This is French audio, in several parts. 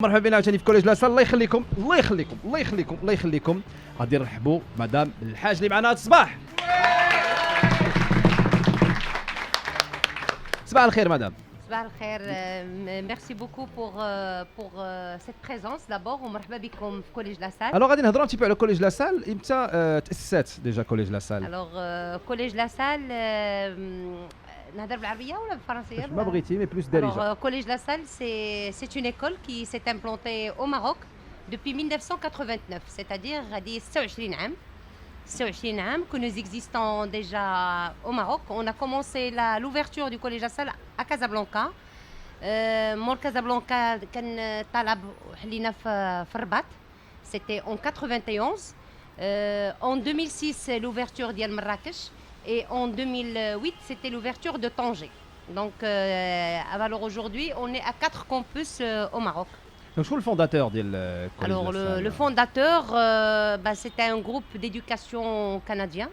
مرحبا بنا عاوتاني في كوليج لاصال. الله يخليكم الله يخليكم الله يخليكم الله يخليكم. غادي نرحبوا مدام الحاج اللي معنا هذا الصباح. صباح الخير مدام. صباح الخير. Merci beaucoup pour cette présence d'abord ومرحبا بكم في كوليج لاصال. الوغ غادي نهضروا على كوليج لاصال. امتى تاسست ديجا كوليج لاصال؟ الوغ كوليج لاصال نهضر بالعربيه ولا بالفرنسيه؟ ما بغيتي مي بلوس دارجه. Collège La Salle, c'est une école qui s'est implantée au Maroc depuis 1989, c'est-à-dire 26 عام. 26 عام que nous existons déjà au Maroc. On a commencé l'ouverture du Collège La Salle à Casablanca. مول Casablanca كان طلب حلينا في الرباط. C'était en 91. En 2006 l'ouverture ديال مراكش. Et en 2008, c'était l'ouverture de Tanger. Donc, alors aujourd'hui, on est à 4 campus au Maroc. Donc, je suis le fondateur du collège. Alors, le fondateur, c'était un groupe d'éducation canadien.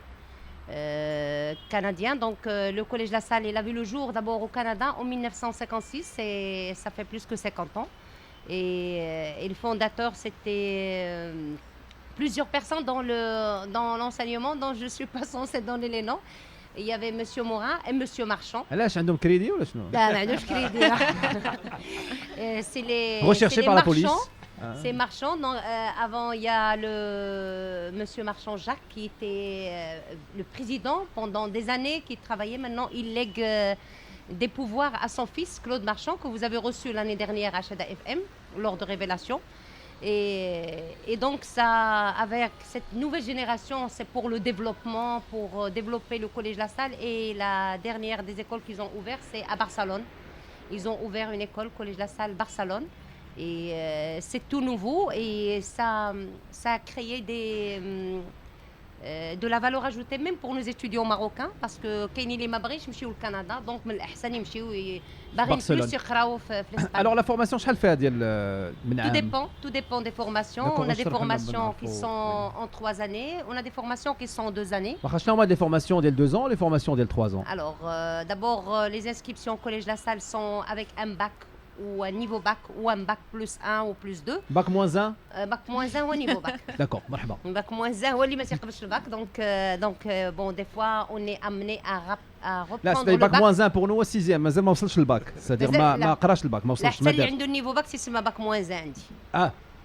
Donc, le Collège La Salle, il a vu le jour d'abord au Canada en 1956, et ça fait plus que 50 ans. Et le fondateur, c'était... plusieurs personnes dans l'enseignement dont je ne suis pas censée donner les noms. Il y avait M. Morin et M. Marchand. علاش عندهم كريدي ولا شنو؟ لا ما عندوش كريدي. C'est les recherchés par la police. C'est Marchand. Avant, il y a le M. Marchand Jacques qui était le président pendant des années, qui travaillait. Maintenant, il lègue des pouvoirs à son fils, Claude Marchand, que vous avez reçu l'année dernière à Chada FM lors de Révélation. Et donc, ça, avec cette nouvelle génération, c'est pour le développement, pour développer le Collège La Salle. Et la dernière des écoles qu'ils ont ouvertes, c'est à Barcelone. Ils ont ouvert une école, Collège La Salle Barcelone. Et c'est tout nouveau et ça a créé de la valeur ajoutée même pour nos étudiants marocains, parce que كاينين اللي ما باغيش يمشيو لكندا، دونك من الاحسن يمشيو باغيين بلوس يقراو في الاسبان. Alors la formation شحال فيها ديال من عام؟ Tout dépend des formations. On a des formations qui sont en 3 années, on a des formations qui sont en 2 années. واخا شنو هما les formations ديال 2 ans, les formations ديال 3 ans؟ Alors d'abord les inscriptions au Collège La Salle sont avec un bac ou un niveau bac ou un bac plus 1 ou plus 2. Bac moins 1 bac moins 1 ou un niveau bac. D'accord, مرحبا. Bac moins 1 هو اللي ما تيقبلش الباك. Donc bon, des fois on est amené à reprendre لا le bac bac. moins 1 pour nous au 6e مازال ما وصلش للباك، c'est-à-dire ما قراش الباك، ما وصلش الحسن ما اللي دارش. عنده النيفو باك تيسمى باك moins 1 عندي.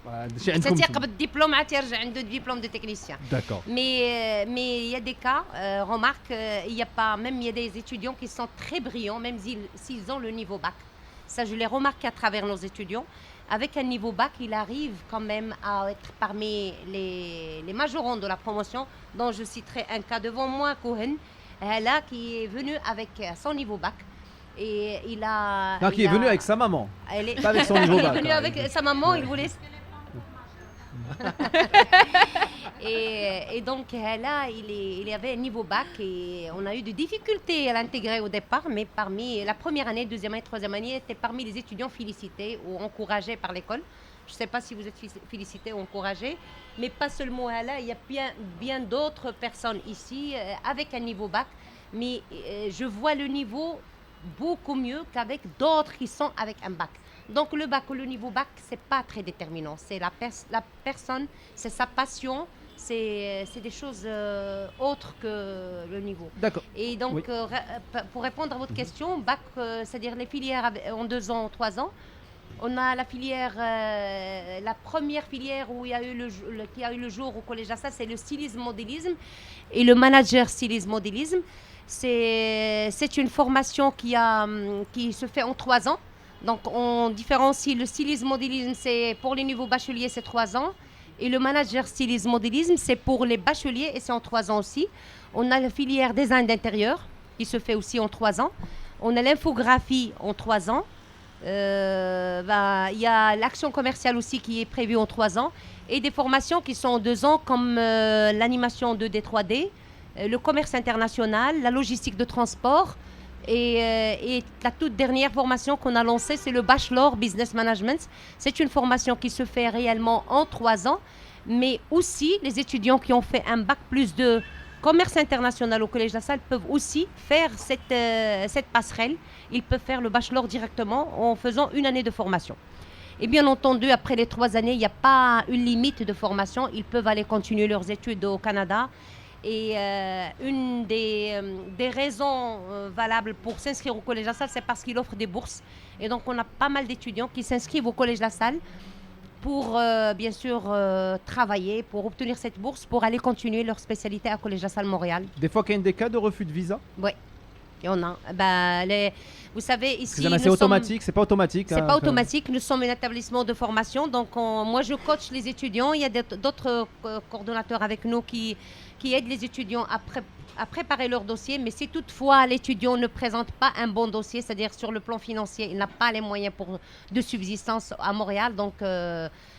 هادشي حتى عندكم. تيقبل الدبلوم عاد تيرجع عنده دبلوم دو تكنيسيان. D'accord. Mais il y a des cas, remarque, il y a pas, même il y a des étudiants qui sont très brillants, même s'ils ont le niveau bac. Ça, je l'ai remarqué à travers nos étudiants. Avec un niveau bac, il arrive quand même à être parmi les majorants de la promotion, dont je citerai un cas devant moi, Cohen, là, qui est venu avec son niveau bac. Et il a... Donc il est venu avec sa maman, pas avec son niveau Il bac. est venu avec sa maman, il voulait... et donc là, il avait un niveau bac et on a eu des difficultés à l'intégrer au départ, mais parmi la première année, deuxième année, troisième année, était parmi les étudiants félicités ou encouragés par l'école. Je ne sais pas si vous êtes félicités ou encouragés, mais pas seulement là, il y a bien d'autres personnes ici avec un niveau bac, mais je vois le niveau beaucoup mieux qu'avec d'autres qui sont avec un bac. Donc le bac ou le niveau bac, c'est pas très déterminant. C'est la personne, c'est sa passion, c'est des choses autres que le niveau. D'accord. Et donc, Oui. pour répondre à votre question, bac, c'est-à-dire les filières en 2 ans, 3 ans. On a la filière, la première filière où il y a eu qui a eu le jour au Collège La Salle, c'est le stylisme-modélisme et le manager stylisme-modélisme. C'est une formation qui se fait en 3 ans. Donc, on différencie le stylisme-modélisme, c'est pour les niveaux bacheliers, c'est 3 ans. Et le manager stylisme-modélisme, c'est pour les bacheliers et c'est en 3 ans aussi. On a la filière design d'intérieur qui se fait aussi en 3 ans. On a l'infographie en 3 ans. Il y a l'action commerciale aussi qui est prévue en 3 ans. Et des formations qui sont en 2 ans comme l'animation 2D, 3D, le commerce international, la logistique de transport. Et la toute dernière formation qu'on a lancée, c'est le Bachelor Business Management. C'est une formation qui se fait réellement en 3 ans, mais aussi les étudiants qui ont fait un bac plus de commerce international au Collège La Salle peuvent aussi faire cette passerelle. Ils peuvent faire le Bachelor directement en faisant une année de formation. Et bien entendu, après les 3 années, il n'y a pas une limite de formation. Ils peuvent aller continuer leurs études au Canada. Et une des raisons valables pour s'inscrire au Collège La Salle, c'est parce qu'il offre des bourses. Et donc, on a pas mal d'étudiants qui s'inscrivent au Collège La Salle pour, bien sûr, travailler, pour obtenir cette bourse, pour aller continuer leur spécialité à Collège La Salle Montréal. Des fois, qu'il y a des cas de refus de visa. Oui, il y en a. Vous savez, ici, Excusez-moi, c'est automatique, c'est pas automatique. C'est pas automatique. Nous sommes un établissement de formation, donc moi je coach les étudiants. Il y a d'autres coordonnateurs avec nous qui aident les étudiants à préparer leur dossier. Mais si toutefois l'étudiant ne présente pas un bon dossier, c'est-à-dire sur le plan financier, il n'a pas les moyens de subsistance à Montréal, donc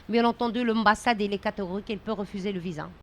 bien entendu l'ambassade il est catégorique, il peut refuser le visa.